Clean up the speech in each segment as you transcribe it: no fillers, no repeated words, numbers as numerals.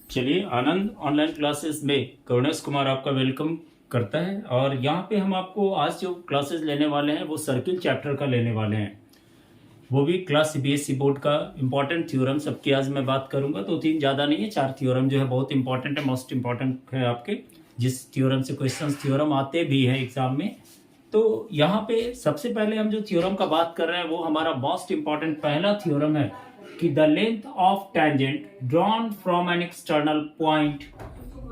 चलिए, आनंद online classes में करुणेश कुमार आपका वेलकम करता है। और यहाँ पे हम आपको आज जो क्लासेस लेने वाले हैं वो सर्किल चैप्टर का लेने वाले हैं, वो भी क्लास सीबीएसई बोर्ड का इंपॉर्टेंट थ्योरम सबकी आज मैं बात करूंगा। तो तीन ज़्यादा नहीं है, 4 थ्योरम जो है बहुत इंपॉर्टेंट है, मोस्ट इंपॉर्टेंट है आपके, जिस थ्योरम से क्वेश्चन थ्योरम आते भी हैं एग्जाम में। तो यहाँ पे सबसे पहले हम जो थ्योरम का बात कर रहे हैं वो हमारा मोस्ट इंपॉर्टेंट पहला थ्योरम है कि the length of tangent drawn from an external point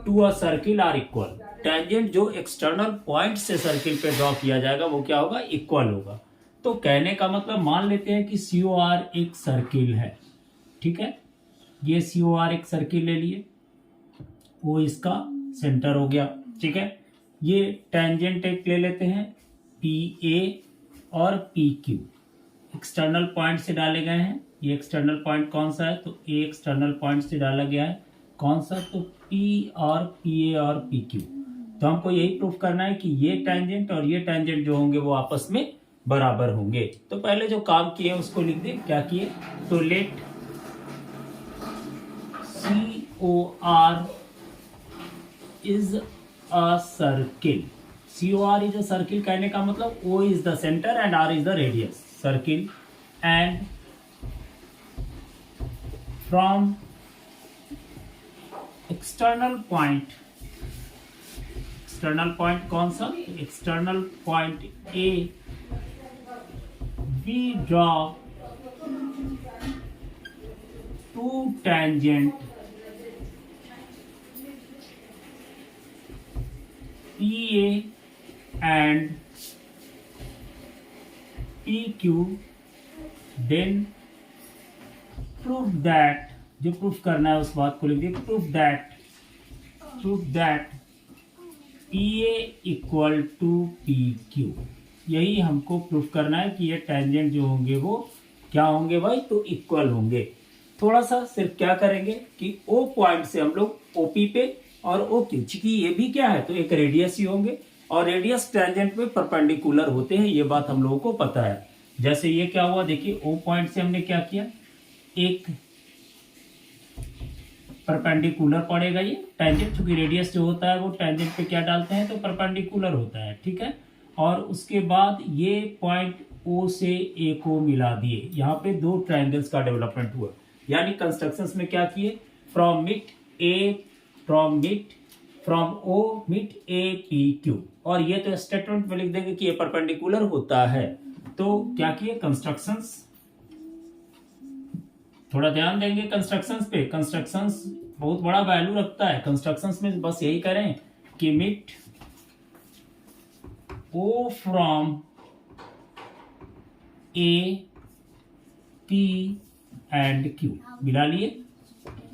to a circle are equal. Tangent जो एक्सटर्नल पॉइंट से सर्किल पे ड्रॉ किया जाएगा वो क्या होगा, इक्वल होगा। तो कहने का मतलब मान लेते हैं कि सी ओ आर एक सर्किल है, ठीक है। ये सी ओ आर एक सर्किल ले लिए, वो इसका सेंटर हो गया, ठीक है। ये टेंजेंट एक ले लेते हैं पी ए और पी क्यू, एक्सटर्नल पॉइंट से डाले गए हैं। ये एक्सटर्नल पॉइंट कौन सा है, तो ए एक्सटर्नल पॉइंट से डाला गया है, कौन सा, तो पी और पी ए और पी क्यू। तो हमको यही प्रूफ करना है कि ये टेंजेंट और ये टेंजेंट जो होंगे वो आपस में बराबर होंगे। तो पहले जो काम किए उसको लिख दे, क्या किए, तो let C O R is a circle. C O R is a circle कहने का मतलब O is the centre and R is the radius circle, and from external point कौन सा, external point A we draw two tangent PA and PQ, then prove that, जो proof करना है उस बात को लिख दिए, prove that PA equal to PQ। यही हमको प्रूफ करना है कि ये टेंजेंट जो होंगे वो क्या होंगे भाई, तो इक्वल होंगे। थोड़ा सा सिर्फ क्या करेंगे कि ओ पॉइंट से हम लोग ओपी पे और ओ क्यू, चूंकि ये भी क्या है तो एक रेडियस ही होंगे और रेडियस टेंजेंट में परपेंडिकुलर होते हैं, ये बात हम लोगों को पता है। जैसे ये क्या हुआ, देखिए ओ पॉइंट से हमने क्या किया, एक परपेंडिकुलर पड़ेगा ये टेंजेंट, चूंकि रेडियस जो होता है वो टेंजेंट पे क्या डालते हैं, तो परपेंडिकुलर होता है, ठीक है। और उसके बाद ये पॉइंट ओ से ए को मिला दिए, यहाँ पे दो ट्रायंगल्स का डेवलपमेंट हुआ। यानी कंस्ट्रक्शंस में क्या किए, फ्रॉम ओ मिट ए पी क्यू, और ये तो स्टेटमेंट में लिख देंगे कि ये परपेंडिकुलर होता है। तो क्या किए कंस्ट्रक्शंस, थोड़ा ध्यान देंगे कंस्ट्रक्शंस पे। कंस्ट्रक्शंस बहुत बड़ा वैल्यू रखता है कंस्ट्रक्शंस में, बस यही करें कि मिट O from A, P and Q मिला लिए।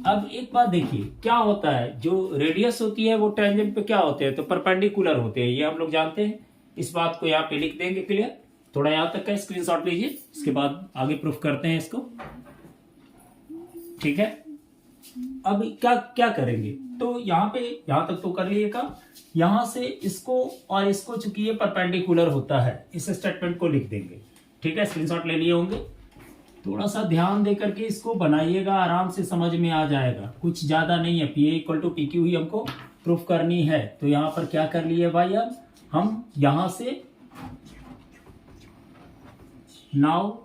अब एक बात देखिए क्या होता है, जो रेडियस होती है वो टेंजेंट पे क्या होते हैं, तो परपेंडिकुलर होते हैं, ये हम लोग जानते हैं। इस बात को यहाँ पे लिख देंगे क्लियर, थोड़ा यहाँ तक का स्क्रीनशॉट लीजिए, इसके बाद आगे प्रूफ करते हैं इसको, ठीक है। अब क्या क्या करेंगे, तो यहाँ पे यहाँ तक तो कर लिए काम, यहां से इसको और इसको, चूंकि ये परपेंडिकुलर होता है, इस स्टेटमेंट को लिख देंगे, ठीक है। स्क्रीनशॉट ले लिए होंगे, थोड़ा सा ध्यान दे करके इसको बनाइएगा, आराम से समझ में आ जाएगा, कुछ ज्यादा नहीं है। P A equal to P Q ही हमको प्रूफ करनी है। तो यहां पर क्या कर लिए भाई, अब हम यहां से now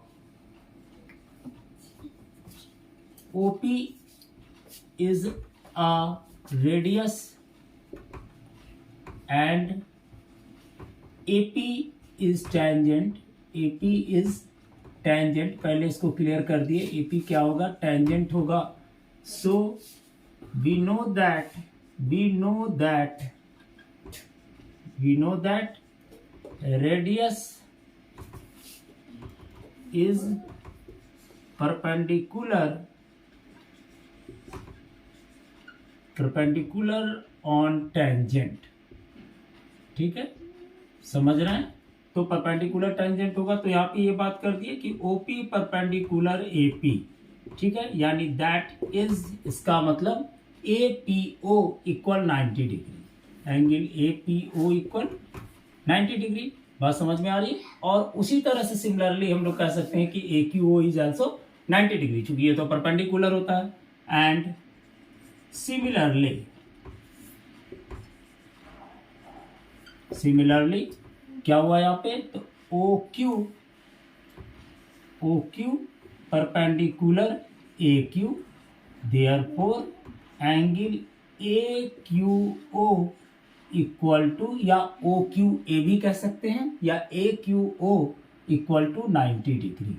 OP is a radius and AP is tangent, पहले इसको क्लियर कर दिए, AP क्या होगा, टेंजेंट होगा। सो we know that radius is perpendicular on tangent, ठीक है, समझ रहे हैं। तो परपेंडिकुलर टेंजेंट होगा, तो यहाँ पे ये बात कर दिए कि OP परपेंडिकुलर AP, ठीक है। यानी दैट इज, इसका मतलब APO equal 90 degree, angle APO equal 90 degree. बात समझ में आ रही है। और उसी तरह से सिमिलरली हम लोग कह सकते हैं कि AQO इज आल्सो 90 डिग्री, चूंकि ये तो परपेंडिकुलर होता है। एंड सिमिलरली क्या हुआ यहाँ पे, तो O Q perpendicular A Q, therefore angle A Q O equal to, या ओ क्यू ए भी कह सकते हैं, या A Q O equal to 90 degree,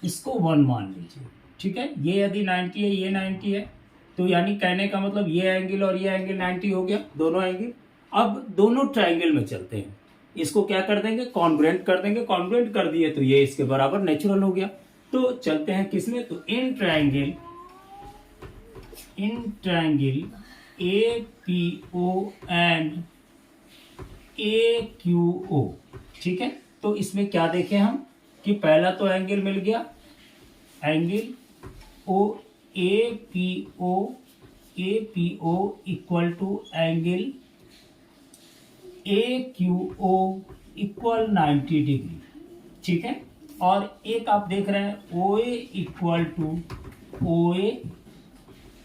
इसको 1 मान लीजिए। ठीक है, ये यदि 90 है, ये 90 है, तो यानी कहने का मतलब ये एंगल और ये एंगल 90 हो गया, दोनों एंगल। अब दोनों ट्राइंगल में चलते हैं, इसको क्या कर देंगे, कॉन्ग्रुएंट कर देंगे। कॉन्ग्रुएंट कर दिए तो ये इसके बराबर नेचुरल हो गया। तो चलते हैं किसमें, तो in triangle A P O and A Q O. ठीक है, तो इसमें क्या देखें हम कि पहला तो एंगल मिल गया, angle O A P O equal to angle A Q O equal 90 degree. ठीक है, और एक आप देख रहे हैं ओ ए इक्वल टू ओ ए।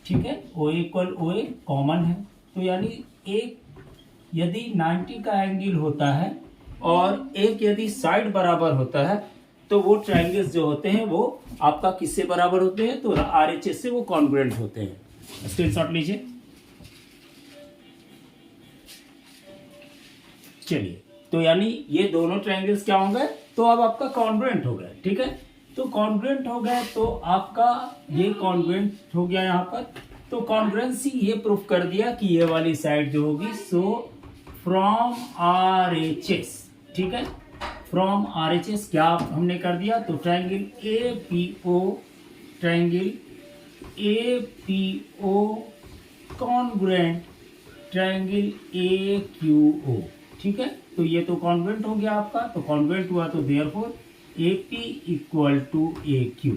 ठीक है, ओ ए इक्वल ओ ए कॉमन है, तो यानी एक यदि 90 का एंगल होता है और एक यदि साइड बराबर होता है, तो वो ट्रायंगल्स जो होते हैं वो आपका किससे बराबर होते हैं, तो आरएचएस से वो कॉन्ग्रुएंट होते हैं। स्क्रीनशॉट लीजिए। चलिए, तो यानी ये दोनों ट्रायंगल्स क्या होंगे, तो अब आपका कॉन्ग्रुएंट हो गया। ठीक है, तो कॉन्ग्रुएंट हो गए तो आपका ये कॉन्ग्रुएंट हो गया यहाँ पर। तो कॉन्ग्रुएंसी ये प्रूफ कर दिया कि ये वाली साइड जो होगी, सो फ्रॉम आरएचएस। ठीक है, फ्रॉम आरएचएस क्या हमने कर दिया, तो triangle A P O congruent triangle A Q O. ठीक है, तो ये तो कॉन्ग्रुएंट हो गया आपका, तो कॉन्ग्रुएंट हुआ तो therefore A P equal to A Q.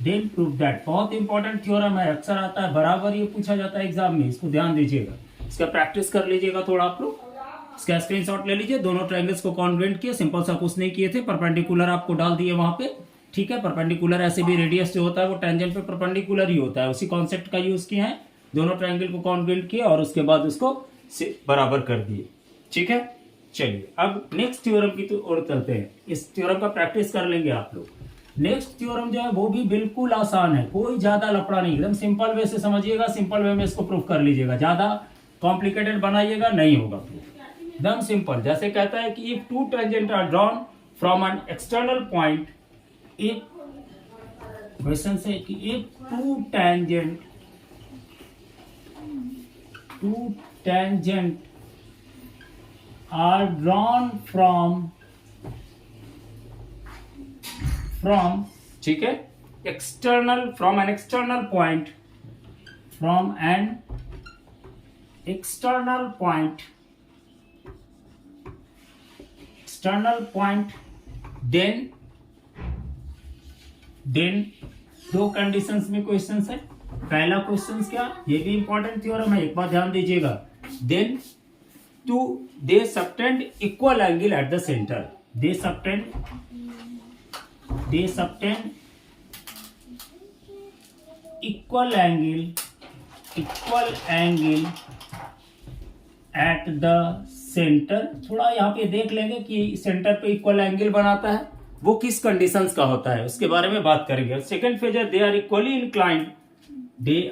Then prove that. बहुत इंपॉर्टेंट थ्योरम है, अक्सर आता है, बराबर ये पूछा जाता है एग्जाम में, इसको ध्यान दीजिएगा, इसका प्रैक्टिस कर लीजिएगा थोड़ा आप लोग। इसका स्क्रीनशॉट ले लीजिए। दोनों ट्रायंगल्स को कॉन्ग्रुएंट किए, सिंपल सा कुछ नहीं किए थे, परपेंडिकुलर आपको डाल दिए वहां पे। ठीक है, परपेंडिकुलर ऐसे भी रेडियस जो होता है वो टेंजेंट पे परपेंडिकुलर ही होता है, उसी कॉन्सेप्ट का यूज किया है। दोनों ट्रायंगल को कॉन्ग्रुएंट किया और उसके बाद उसको बराबर कर दिए। ठीक है, चलिए अब नेक्स्ट थ्योरम की ओर चलते हैं। इस थ्योरम का प्रैक्टिस कर लेंगे आप लोग। नेक्स्ट थ्योरम जो है वो भी बिल्कुल आसान है, कोई ज्यादा लफड़ा नहीं, एकदम सिंपल वे से समझिएगा, सिंपल वे में इसको प्रूफ कर लीजिएगा, ज्यादा कॉम्प्लिकेटेड बनाइएगा नहीं होगा प्रूफ, एकदम सिंपल। जैसे कहता है कि if two tangent are drawn from an external point, if question से कि if two tangent are drawn from ठीक है external from an external point then दो कंडीशंस में क्वेश्चंस है। पहला क्वेश्चन क्या, ये भी इंपॉर्टेंट थ्योरम है, एक बार ध्यान दीजिएगा। Then they subtend equal angle at the center. They subtend equal angle at the center। थोड़ा यहाँ पे देख लेंगे कि सेंटर पे इक्वल एंगल बनाता है वो किस कंडीशंस का होता है, उसके बारे में बात करेंगे। सेकंड फेज है, they are equally inclined. They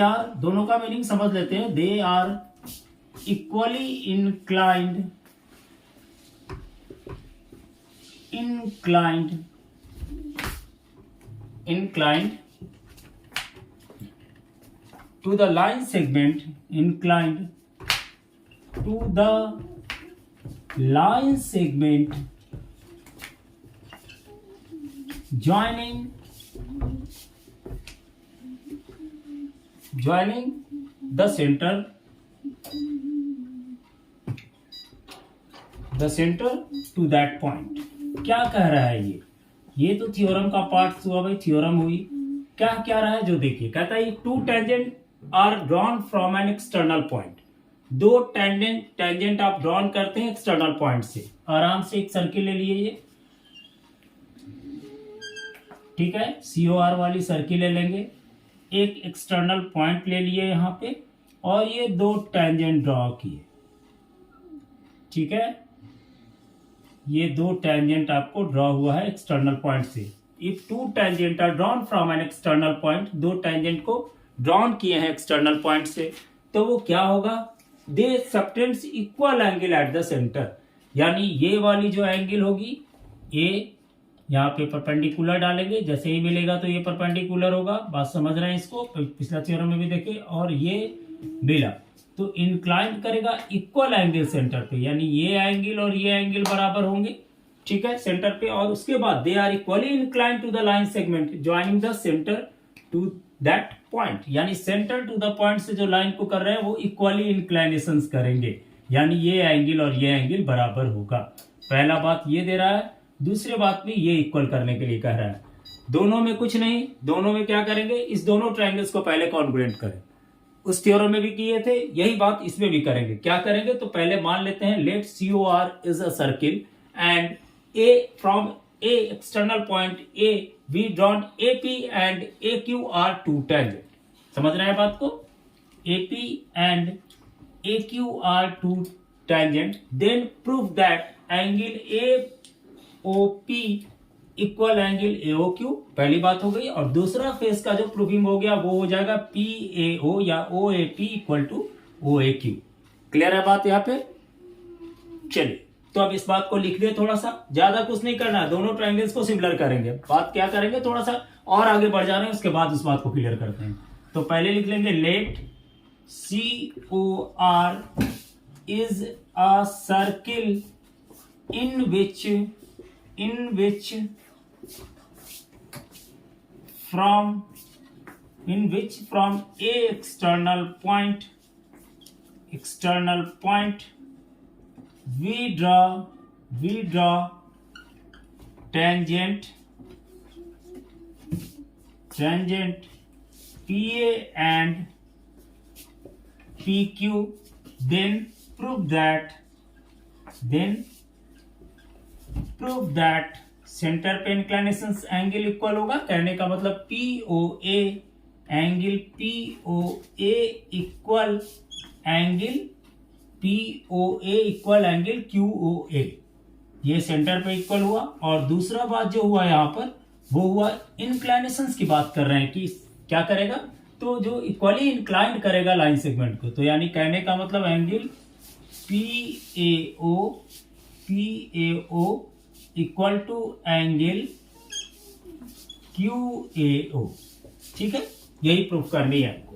are दोनों का मीनिंग समझ लेते हैं। They are equally inclined to the line segment, joining the center to that point। क्या कह रहा है ये तो थ्योरम का पार्ट हुआ भाई, थ्योरम हुई। क्या क्या रहा है जो देखिए, कहता है two tangent are drawn from an external point. दो टेंजेंट आप ड्रॉन करते हैं एक्सटर्नल पॉइंट से। आराम से एक सर्किल ले लिए ये, ठीक है, COR वाली सर्किल ले लेंगे। एक एक्सटर्नल पॉइंट ले लिए यहाँ पे और ये दो टेंजेंट ड्रॉ किए, ठीक है। ये दो टेंजेंट आपको ड्रॉ हुआ है एक्सटर्नल पॉइंट से। If two tangent are drawn from an external point, दो टेंजेंट को ड्रॉन किए हैं एक्सटर्नल पॉइंट से, तो वो क्या होगा, they subtends equal angle at the center, यानी ये वाली जो एंगल होगी, ये यहाँ पे परपेंडिकुलर डालेंगे, जैसे ही मिलेगा तो ये परपेंडिकुलर होगा, बात समझ रहे हैं इसको, पिछला थ्योरम में भी देखे, और ये मिला तो इंक्लाइन करेगा इक्वल एंगल सेंटर पे, यानी ये एंगल और ये एंगल बराबर होंगे, ठीक है, सेंटर पे। और उसके बाद they are equally incline to the line segment joining the centre to that point, यानी सेंटर टू द पॉइंट से जो लाइन को कर रहे हैं वो इक्वली इंक्लाइनेशन करेंगे, यानी ये एंगल और ये एंगल बराबर होगा। पहला बात ये दे रहा है, दूसरी बात में ये इक्वल करने के लिए कह रहा है। दोनों में कुछ नहीं, दोनों में क्या करेंगे, इस दोनों ट्रायंगल्स को पहले कॉन्ग्रुएंट करें। उस थ्योरम में भी किए थे, यही बात इसमें भी करेंगे। क्या करेंगे, तो पहले मान लेते हैं let COR is a circle and A from A external point A we drawn AP and AQ are two tangent। समझ रहे हैं बात को, AP and AQ are two tangent, then prove that angle AOP equal angle AOQ, पहली बात हो गई। और दूसरा फेस का जो प्रूविंग हो गया वो हो जाएगा PAO या OAP equal to OAQ। Clear है बात यहाँ पे। चलिए तो अब इस बात को लिख दे, थोड़ा सा, ज्यादा कुछ नहीं करना है, दोनों ट्रायंगल्स को सिमिलर करेंगे। बात क्या करेंगे, थोड़ा सा और आगे बढ़ जा रहे हैं, उसके बाद उस बात को क्लियर करते हैं। तो पहले लिख लेंगे let COR is a circle in which from a external point we draw tangent PA and PQ, then prove that centre पे इंक्लिनेशन एंगल इक्वल होगा। कहने का मतलब POA angle POA equal angle QOA, ये सेंटर पे equal हुआ। और दूसरा बात जो हुआ यहाँ पर वो हुआ इंक्लिनेशन की बात कर रहे हैं कि क्या करेगा, तो जो इक्वली इंक्लाइंड करेगा लाइन सेगमेंट को, तो यानी कहने का मतलब angle PAO equal to angle QAO, ठीक है, यही प्रूफ करनी है आपको।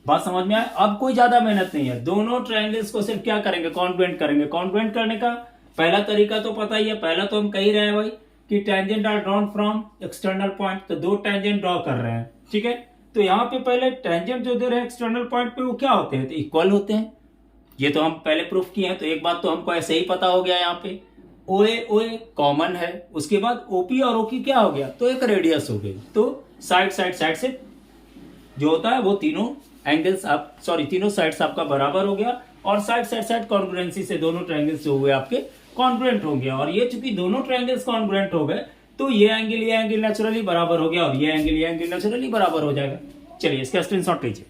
बात समझ में आए। अब कोई ज्यादा मेहनत नहीं है, दोनों ट्रायंगल्स को सिर्फ क्या करेंगे, कॉन्ग्रुएंट करेंगे। कॉन्ग्रुएंट करने का पहला तरीका तो पता ही है, पहला तो हम कह ही रहे हैं भाई कि tangent are drawn from external point, तो दो टेंजेंट ड्रॉ कर रहे हैं, ठीक है। तो यहाँ पे पहले टेंजेंट जो दे रहे हैं एक्सटर्नल पॉइंट पे वो क्या होते हैं, तो इक्वल होते हैं। ये तो हम पहले प्रूफ किए हैं, तो एक बात तो हमको ऐसे ही पता हो गया। यहाँ पे OA कॉमन है, उसके बाद OP और OQ क्या हो गया, तो एक रेडियस हो गई। तो साइड से जो होता है वो तीनों एंगल्स तीनों साइड्स आपका बराबर हो गया, और साइड कॉन्ग्रुएंसी से दोनों ट्रायंगल्स जो हुए आपके कॉन्ग्रुएंट हो गया। और ये चूंकि दोनों ट्रायंगल्स कॉन्ग्रुएंट हो गए तो ये एंगल नेचुरली बराबर हो गया, और ये एंगल नेचुरली बराबर हो जाएगा। चलिए इसका स्क्रीनशॉट लीजिए।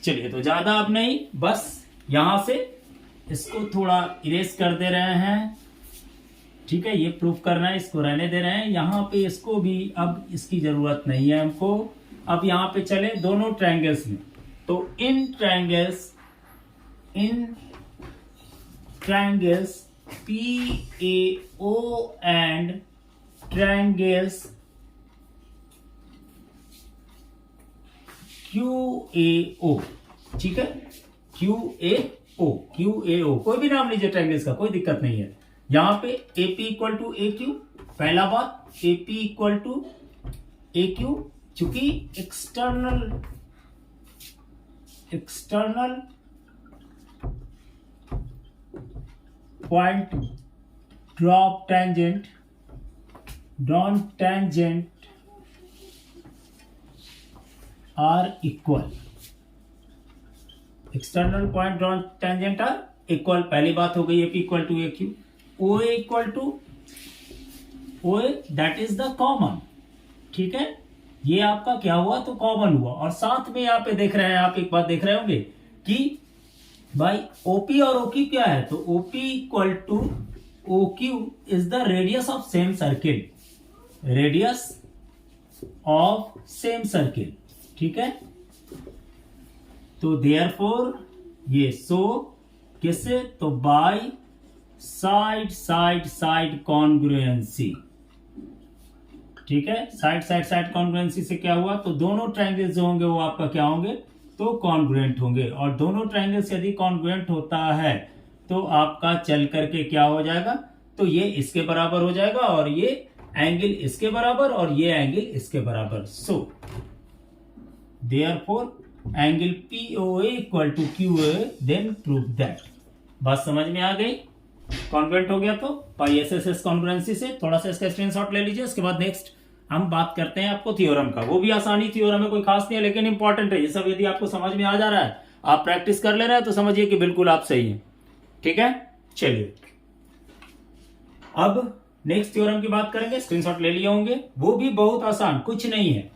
चलिए तो ज्यादा अब नहीं, बस यहां से इसको थोड़ा इरेज कर दे रहे हैं, ठीक है, ये प्रूफ करना है, इसको रहने दे रहे हैं। यहाँ पे इसको भी अब इसकी जरूरत नहीं है हमको। अब यहाँ पे चले दोनों ट्रायंगल्स में, तो in triangles PAO and triangles QAO, ठीक है, QAO कोई भी नाम लीजिए ट्रायंगल्स का, कोई दिक्कत नहीं है। यहां पे AP इक्वल टू AQ, पहला बात AP इक्वल टू AQ, चूंकि external point drop tangent are equal, external point drawn tangent are equal, पहली बात हो गई। AP equal to AQ, OA equal to OA that is the common, ठीक है, ये आपका क्या हुआ तो कॉमन हुआ। और साथ में यहाँ पे देख रहे हैं आप, एक बात देख रहे होंगे कि भाई OP और OQ क्या है, तो OP equal to OQ is the radius of same circle, radius of same circle, ठीक है। तो देयरफॉर ये सो किससे, तो by side side side congruency, ठीक है। साइड साइड साइड कॉन्ग्रुएंसी से क्या हुआ, तो दोनों ट्रायंगल्स जो होंगे वो आपका क्या होंगे, तो कॉन्ग्रुएंट होंगे। और दोनों ट्रायंगल्स यदि कॉन्ग्रुएंट होता है तो आपका चल करके क्या हो जाएगा, तो ये इसके बराबर हो जाएगा और ये एंगल इसके बराबर और ये एंगल इसके बराबर। So therefore angle POA equal to QA, then prove that. बात समझ में आ गई, कॉन्ग्रुएंट हो गया तो पाई SSS कॉन्ग्रुएंसी से थोड़ा सा इसका स्क्रीनशॉट ले लीजिए। उसके बाद नेक्स्ट हम बात करते हैं आपको थ्योरम का, वो भी आसानी थ्योरम है, कोई खास नहीं है लेकिन इंपॉर्टेंट है। ये सब यदि आपको समझ में आ जा रहा है, आप प्रैक्टिस कर ले रहे हैं, तो समझिए कि बिल्कुल आप सही हैं, ठीक है। चलिए अब नेक्स्ट थ्योरम की बात करेंगे, स्क्रीनशॉट ले लिए होंगे। वो भी बहुत आसान, कुछ नहीं है,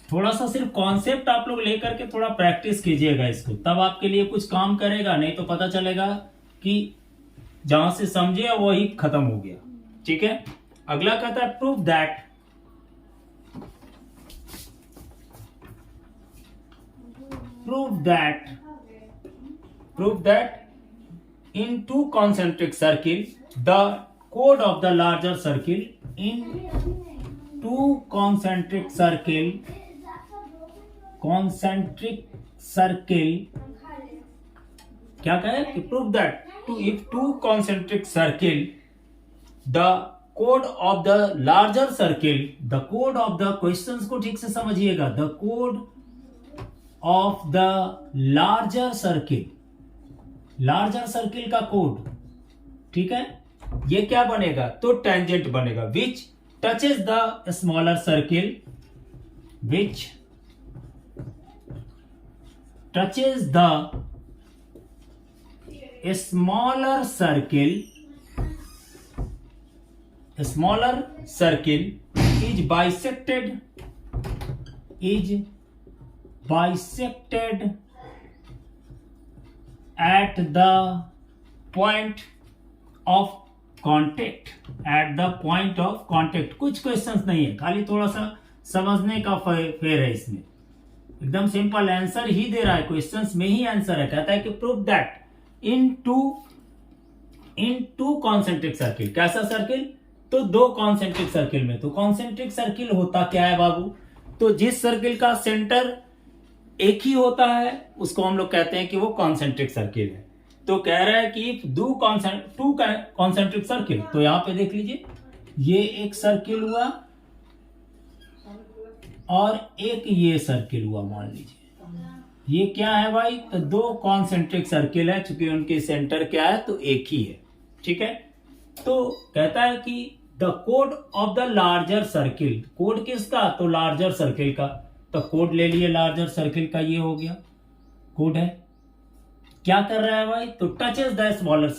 थोड़ा सा सिर्फ कॉन्सेप्ट आप लोग लेकर के थोड़ा प्रैक्टिस कीजिएगा इसको, तब आपके लिए कुछ काम करेगा, नहीं तो पता चलेगा कि जहां से समझे वही खत्म हो गया, ठीक है। अगला कहता है prove that in to concentric circle the code of the larger circle, in to concentric circle क्या कहे कि prove that if two concentric circle the code of the larger circle, the code of the, questions को ठीक से समझिएगा, the code of the larger circle का code, ठीक है, ये क्या बनेगा, तो टेंजेंट बनेगा, विच touches the smaller circle, which touches the smaller circle is bisected at the point of contact, कुछ क्वेश्चंस नहीं है, खाली थोड़ा सा समझने का फेर है इसमें, एकदम सिंपल आंसर ही दे रहा है, क्वेश्चंस में ही आंसर है। कहता है कि prove that in to concentric circle, कैसा सर्किल, तो दो कॉन्सेंट्रिक सर्किल में। तो कॉन्सेंट्रिक सर्किल होता क्या है बाबू, तो जिस सर्किल का सेंटर एक ही होता है उसको हम लोग कहते हैं कि वो कॉन्सेंट्रिक सर्किल है। तो कह रहा है कि टू कॉन्सेंट्रिक सर्किल, तो यहां पे देख लीजिए, ये एक सर्किल हुआ और एक ये सर्किल हुआ, मान लीजिए ये क्या है भाई, तो दो कॉन्सेंट्रिक सर्किल है, चूंकि उनके सेंटर क्या है, तो एक ही है, ठीक है। तो कहता है कि the code of the larger circle, code किसका, तो लार्जर सर्किल का, तो कोड ले लिए लार्जर सर्किल का, ये हो गया कोड है। क्या कर रहा है भाई, तो टचेस द स्मॉलर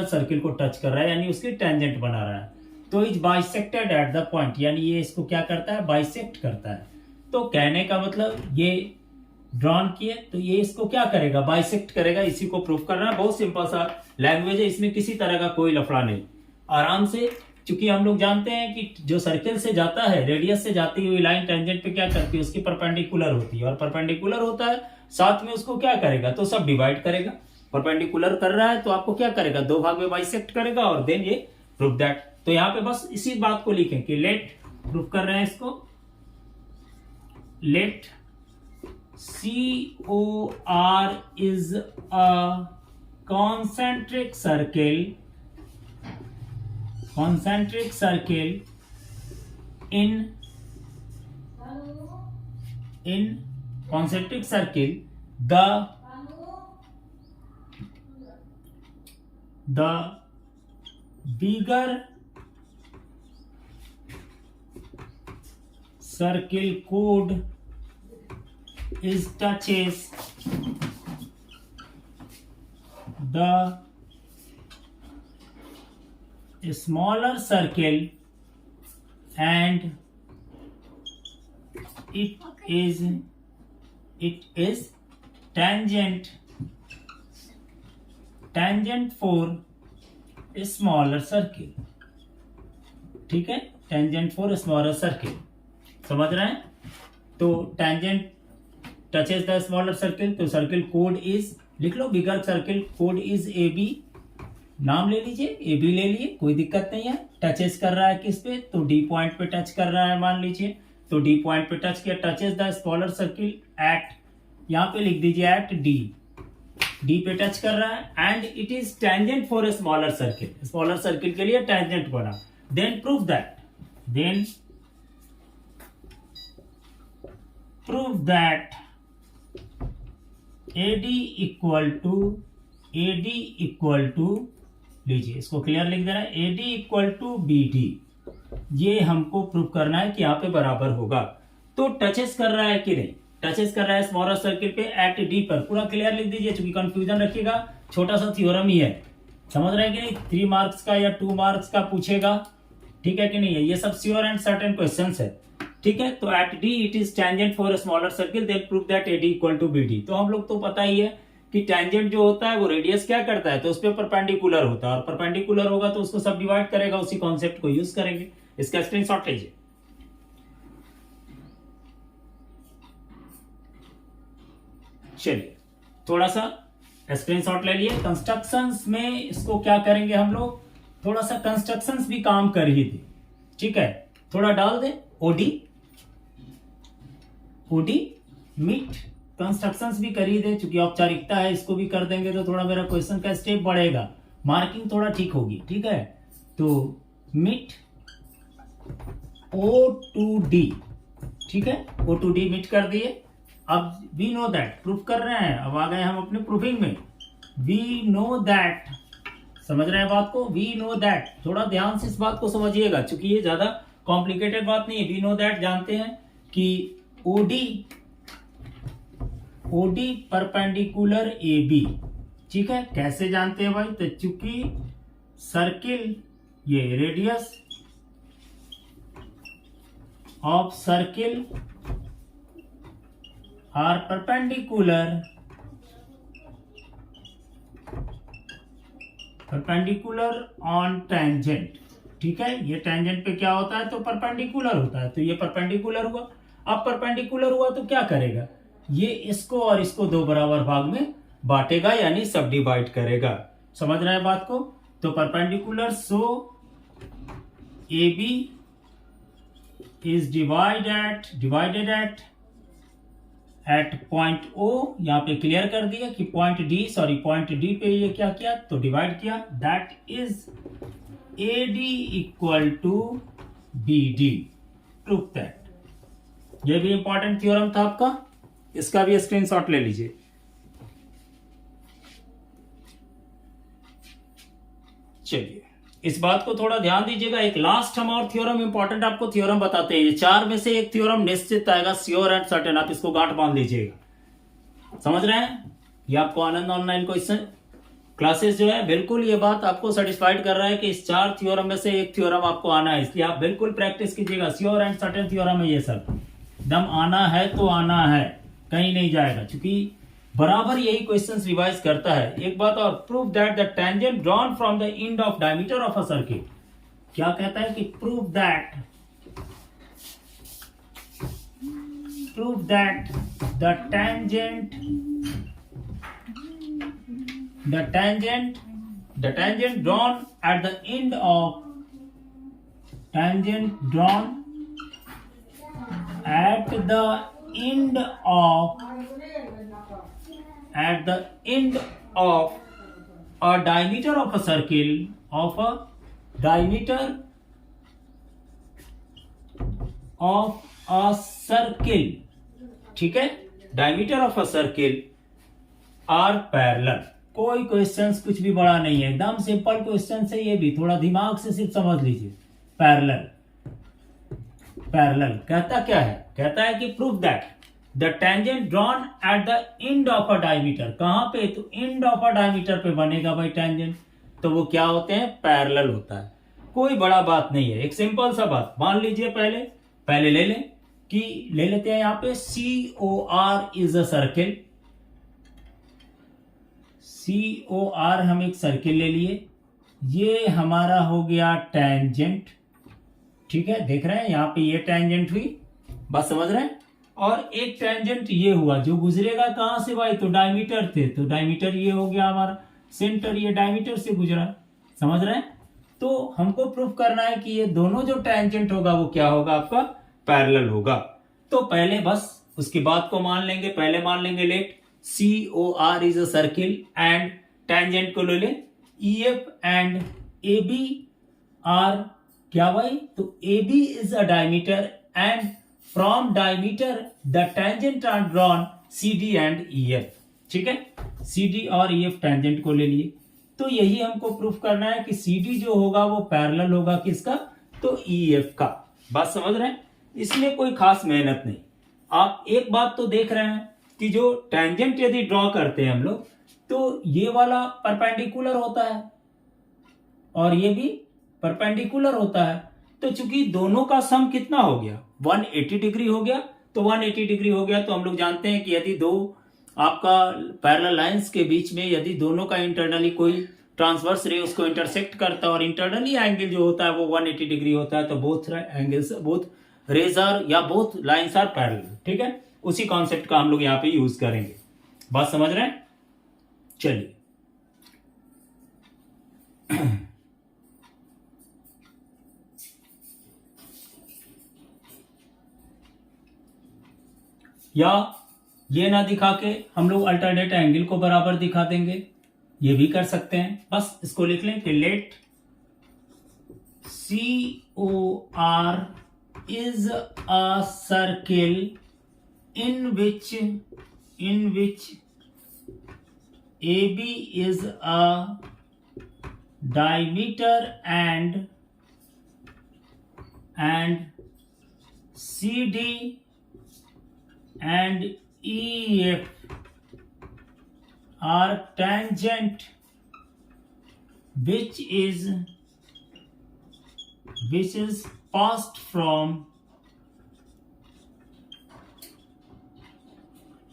सर्किल को टच कर रहा है, यानी उसकी टेंजेंट बना रहा है। तो is bisected at the point, यानी ये इसको क्या करता है, बाइसेक्ट करता है। तो कहने का मतलब ये ड्रॉन किए तो ये इसको क्या करेगा, बाइसेक्ट करेगा, इसी को प्रूफ करना है। बहुत सिंपल सा लैंग्वेज है, इसमें किसी तरह का कोई लफड़ा नहीं, आराम से। चूंकि हम लोग जानते हैं कि जो सर्किल से जाता है, रेडियस से जाती हुई लाइन टेंजेंट पे क्या करती है, उसकी परपेंडिकुलर होती है, और परपेंडिकुलर होता है साथ में उसको क्या करेगा, तो सब डिवाइड करेगा। परपेंडिकुलर कर रहा है तो आपको क्या करेगा, दो भाग में बाइसेक्ट करेगा, और देन ये प्रूफ दैट। तो यहाँ पे बस इसी बात को लिखें कि लेट, प्रूफ कर रहे हैं इसको, late COR is a concentric circle in concentric circle the bigger circle code is touches the smaller circle and it is tangent for a smaller circle. ठीक है, टेंजेंट फॉर स्मॉलर सर्किल, समझ रहे हैं? तो tangent touches the smaller circle, तो circle कोड is, लिख लो बिगर सर्किल कोड इज ए बी, नाम ले लीजिए, ए बी ले लिए, कोई दिक्कत नहीं है। टचेस कर रहा है किस पे, तो डी पॉइंट पे टच कर रहा है मान लीजिए, तो डी पॉइंट पे टच किया, touches the smaller circle at, यहाँ पे लिख दीजिए एट डी, डी पे टच कर रहा है, and it is tangent for a smaller circle, smaller circle के लिए टेंजेंट बना। Then prove that AD equal to लीजिए, इसको क्लियर लिख देना, AD इक्वल टू BD, ये हमको प्रूव करना है कि यहाँ पे बराबर होगा। तो टचेस कर रहा है कि नहीं, टचेस कर रहा है स्मॉलर सर्किल पे एट डी पर, पूरा क्लियर लिख दीजिए, क्योंकि कंफ्यूजन रखिएगा, छोटा सा थ्योरम ही है, समझ रहे हैं कि नहीं? 3 मार्क्स का या 2 मार्क्स का पूछेगा, ठीक है कि नहीं है? ये सब श्योर एंड सर्टेन क्वेश्चंस है, ठीक है? तो at D it is tangent for a smaller circle, then prove that AD equal to BD। तो हम लोग तो पता ही है कि टेंजेंट जो होता है वो रेडियस क्या करता है, तो उस पर परपेंडिकुलर होता है, और परपेंडिकुलर होगा तो उसको सब डिवाइड करेगा, उसी कॉन्सेप्ट को यूज करेंगे। इसका स्क्रीनशॉट लीजिए। चलिए थोड़ा सा स्क्रीनशॉट ले लिए। कंस्ट्रक्शंस में इसको क्या करेंगे हम लोग, थोड़ा सा कंस्ट्रक्शंस भी काम कर ही दे, ठीक है? थोड़ा डाल दे ओडी मिट कंस्ट्रक्शंस भी कर ही दे, चूंकि औपचारिकता है, इसको भी कर देंगे तो थोड़ा मेरा क्वेश्चन का स्टेप बढ़ेगा, मार्किंग थोड़ा ठीक होगी, ठीक है? तो मिट O2D, ठीक है? O2D मिट कर दिए। अब वी नो दैट, प्रूफ कर रहे हैं, अब आ गए हम अपने प्रूफिंग में। वी नो दैट, समझ रहे हैं बात को? वी नो दैट, थोड़ा ध्यान से इस बात को समझिएगा, क्योंकि ये ज्यादा कॉम्प्लिकेटेड बात नहीं है। वी नो दैट जानते हैं कि ओडी परपेंडिकुलर AB, ठीक है? कैसे जानते हैं भाई? तो चूंकि सर्किल, ये radius of circle are perpendicular on tangent, ठीक है? ये टेंजेंट पे क्या होता है, तो परपेंडिकुलर होता है, तो ये परपेंडिकुलर हुआ। अब परपेंडिकुलर हुआ तो क्या करेगा, ये इसको और इसको 2 बराबर भाग में बांटेगा, यानी सब डिवाइड करेगा, समझ रहे हैं बात को? तो perpendicular, so AB is divided at point O, यहां पे क्लियर कर दिया कि पॉइंट D पे ये क्या किया, तो डिवाइड किया, that is AD equal to BD, proof that. ये भी इंपॉर्टेंट थ्योरम था आपका, इसका भी स्क्रीनशॉट ले लीजिए। चलिए इस बात को थोड़ा ध्यान दीजिएगा। एक लास्ट हम और थ्योरम, इंपॉर्टेंट आपको थ्योरम बताते हैं। ये 4 में से एक थ्योरम निश्चित आएगा, श्योर एंड सर्टेन, आप इसको गांठ बांध लीजिएगा, समझ रहे हैं? ये आपको आनंद ऑनलाइन क्वेश्चन क्लासेस जो है, बिल्कुल ये बात आपको सेटिस्फाइड कर रहा है कि इस 4 थ्योरम में से एक थ्योरम आपको आना है, इसलिए आप बिल्कुल प्रैक्टिस कीजिएगा। श्योर एंड सर्टेन थ्योरम है ये सब, दम आना है तो आना है, कहीं नहीं जाएगा, क्योंकि बराबर यही क्वेश्चंस रिवाइज करता है। एक बात और, prove that the tangent drawn from the end of diameter of a circle, क्या कहता है कि prove that the tangent drawn at the end of a diameter of a circle ठीक है? Diameter of a circle are parallel. कोई questions कुछ भी बड़ा नहीं है, एकदम सिंपल क्वेश्चन है, ये भी थोड़ा दिमाग से सिर्फ समझ लीजिए। पैरेलल कहता क्या है, कहता है कि prove that the tangent drawn at the end of a diameter, कहां पे, तो एंड ऑफ अ डायमीटर पे बनेगा भाई टेंजेंट, तो वो क्या होते हैं, पैरेलल होता है। कोई बड़ा बात नहीं है, एक सिंपल सा बात मान लीजिए, पहले ले लें कि ले लेते हैं यहां पे COR is a circle. COR हम एक सर्किल ले लिए, ये हमारा हो गया टेंजेंट। ठीक है, देख रहे हैं यहां पे ये टेंजेंट हुई, बात समझ रहे हैं। और एक टेंजेंट ये हुआ जो गुजरेगा कहां से भाई, तो डायमीटर थे, तो डायमीटर ये हो गया हमारा सेंटर, ये डायमीटर से गुजरा, समझ रहे हैं। तो हमको प्रूफ करना है कि ये दोनों जो टेंजेंट होगा वो क्या होगा, आपका पैरेलल होगा। तो पहले बस उसकी बात को मान लेंगे, पहले मान लेंगे let COR is a circle and tangent को ले ले EF एंड AB आर क्या भाई, तो AB is a diameter and from diameter the tangent are drawn CD and EF। ठीक है, CD और EF टेंजेंट को ले लिए। तो यही हमको प्रूफ करना है कि CD जो होगा वो पैरेलल होगा किसका, तो EF का। बात समझ रहे हैं, इसमें कोई खास मेहनत नहीं। आप एक बात तो देख रहे हैं कि जो टेंजेंट यदि ड्रॉ करते हैं हम लोग, तो ये वाला परपेंडिकुलर होता है और ये भी परपेंडिकुलर होता है। तो चूंकि दोनों का सम कितना हो गया, 180 डिग्री हो गया, तो 180 डिग्री हो गया तो हम लोग जानते हैं कि यदि दो आपका पैरेलल लाइंस के बीच में यदि दोनों का इंटरनली कोई ट्रांसवर्स रे उसको इंटरसेक्ट करता है और इंटरनली एंगल जो होता है वो 180 डिग्री होता है, तो both angles, both rays are या बोथ लाइंस आर पैरेलल। ठीक है, उसी कॉन्सेप्ट का हम लोग यहाँ पे यूज करेंगे। बात समझ रहे हैं, चलिए या ये ना दिखा के हम लोग अल्टरनेट एंगल को बराबर दिखा देंगे, ये भी कर सकते हैं। बस इसको लिख लें कि late COR is a circle in which AB is a diameter and CD and EF are tangent, which is passed from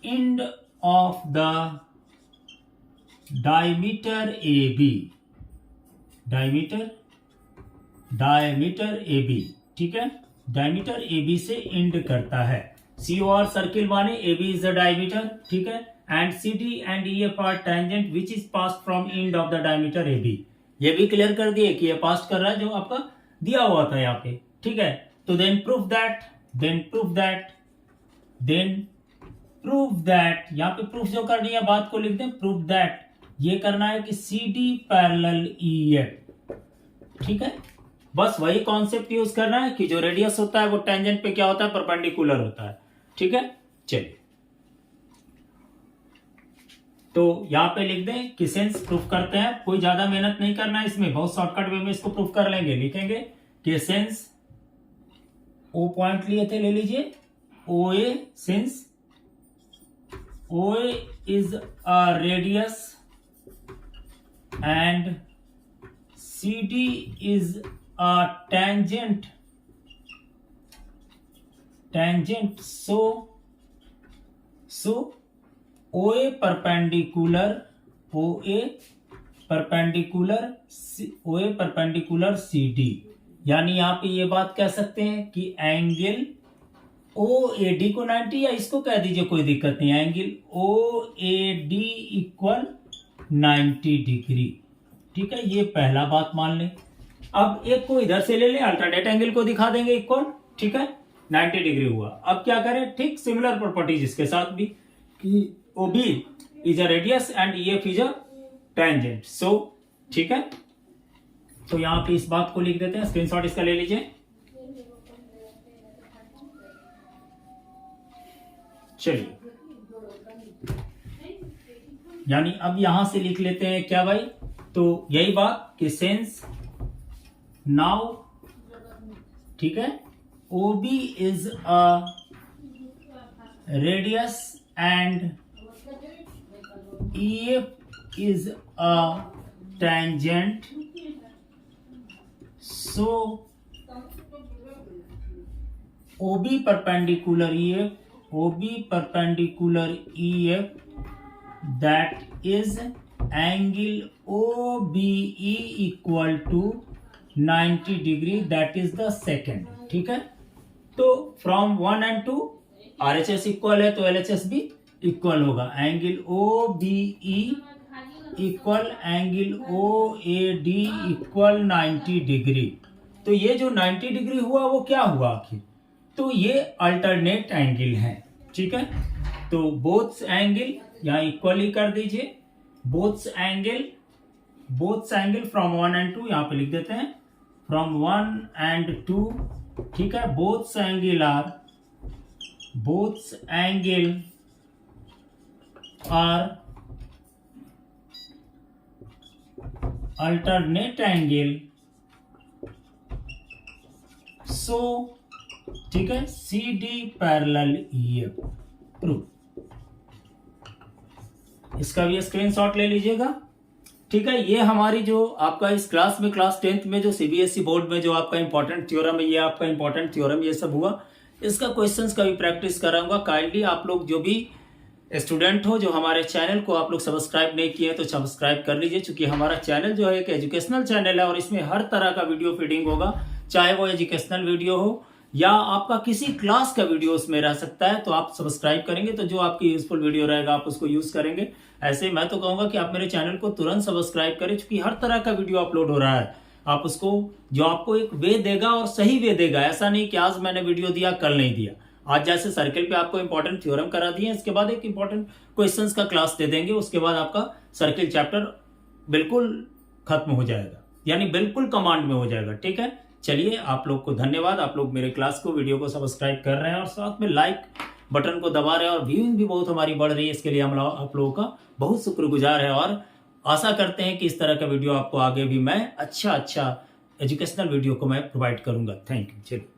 end of the diameter AB, diameter AB। ठीक है, डायमीटर AB से एंड करता है। COR circle माने AB is the diameter, ठीक है, and CD and EF are tangent which is passed from end of the diameter AB। ये भी क्लियर कर दिए कि ये पास कर रहा है जो आपका दिया हुआ था यहाँ पे। ठीक है, तो देन प्रूफ दैट यहाँ पे प्रूफ जो करनी है बात को लिख दें, प्रूफ दैट ये करना है कि CD पैरेलल EF। ठीक है, बस वही कॉन्सेप्ट यूज करना है कि जो रेडियस होता है वो टेंजेंट पे क्या होता है, परपेंडिकुलर होता है। ठीक है, चलिए तो यहां पे लिख दें कि सेंस प्रूफ करते हैं, कोई ज्यादा मेहनत नहीं करना है इसमें, बहुत शॉर्टकट वे में इसको प्रूफ कर लेंगे। लिखेंगे कि सेंस O पॉइंट लिए थे, ले लीजिए OA, sense OA is a radius and CD is a tangent, so OA perpendicular CD। यानी यहां पे ये बात कह सकते हैं कि एंगल OAD को 90 या इसको कह दीजिए, कोई दिक्कत नहीं, एंगल OAD इक्वल 90 डिग्री। ठीक है, ये पहला बात मान लें। अब एक को इधर से ले लें, अल्टरनेट एंगल को दिखा देंगे इक्वल। ठीक है, 90 डिग्री हुआ। अब क्या करें, ठीक सिमिलर प्रॉपर्टीज इसके साथ भी कि OB is a radius and EF is a tangent. So ठीक है, तो यहां पे इस बात को लिख देते हैं, स्क्रीनशॉट इसका ले लीजिए। चलिए, यानी अब यहां से लिख लेते हैं क्या भाई, तो यही बात कि सेंस नाउ, ठीक है, OB is a radius and EF is a tangent, so OB perpendicular EF, OB perpendicular EF, that is angle OBE equal to 90 degree, that is the second. ठीक है, तो फ्रॉम 1 and 2 RHS इक्वल है तो LHS भी equal होगा. Angle OBE equal angle OAD equal 90 degree. तो ये जो 90 डिग्री हुआ वो क्या हुआ आखिर? तो ये अल्टरनेट एंगल है. ठीक है, तो बोथ एंगल यहाँ इक्वली कर दीजिए. बोथ एंगल फ्रॉम 1 and 2 यहाँ पे लिख देते हैं, फ्रॉम 1 and 2. ठीक है, both angle are alternate angle, so ठीक है, CD पैरेलल EF प्रूव. इसका भी स्क्रीनशॉट ले लीजिएगा. ठीक है, ये हमारी जो आपका इस क्लास में, क्लास 10th में जो CBSE बोर्ड में जो आपका इंपॉर्टेंट थ्योरम है, ये आपका इंपॉर्टेंट थ्योरम ये सब हुआ. इसका क्वेश्चंस का भी प्रैक्टिस कराऊंगा. काइंडली आप लोग जो भी स्टूडेंट हो, जो हमारे चैनल को आप लोग सब्सक्राइब नहीं किए तो सब्सक्राइब कर लीजिए, क्योंकि हमारा चैनल जो है एक एजुकेशनल चैनल है और इसमें हर तरह का वीडियो फीडिंग होगा. चाहे वो एजुकेशनल वीडियो हो या आपका किसी क्लास का वीडियो उसमें रह सकता है. तो आप सब्सक्राइब करेंगे तो जो आपकी यूजफुल वीडियो रहेगा आप उसको यूज करेंगे. ऐसे मैं तो कहूंगा कि आप मेरे चैनल को तुरंत सब्सक्राइब करें, क्योंकि हर तरह का वीडियो अपलोड हो रहा है. आप उसको जो आपको एक वे देगा और सही वे देगा. ऐसा नहीं कि आज मैंने वीडियो दिया कल नहीं दिया. आज जैसे सर्किल पे आपको इंपॉर्टेंट थ्योरम करा दिए, इसके बाद एक इंपॉर्टेंट क्वेश्चंस का क्लास दे देंगे. उसके बाद आपका सर्किल चैप्टर बिल्कुल खत्म हो जाएगा, यानी बिल्कुल कमांड में हो जाएगा. ठीक है, चलिए आप लोग को धन्यवाद. आप लोग मेरे क्लास को, वीडियो को सब्सक्राइब कर रहे हैं और साथ में लाइक बटन को दबा रहे हैं और व्यूइंग भी बहुत हमारी बढ़ रही है. इसके लिए हम आप लोगों का बहुत शुक्रगुजार है और आशा करते हैं कि इस तरह का वीडियो आपको आगे भी मैं अच्छा एजुकेशनल वीडियो को मैं प्रोवाइड करूंगा. Thank you. चलिए.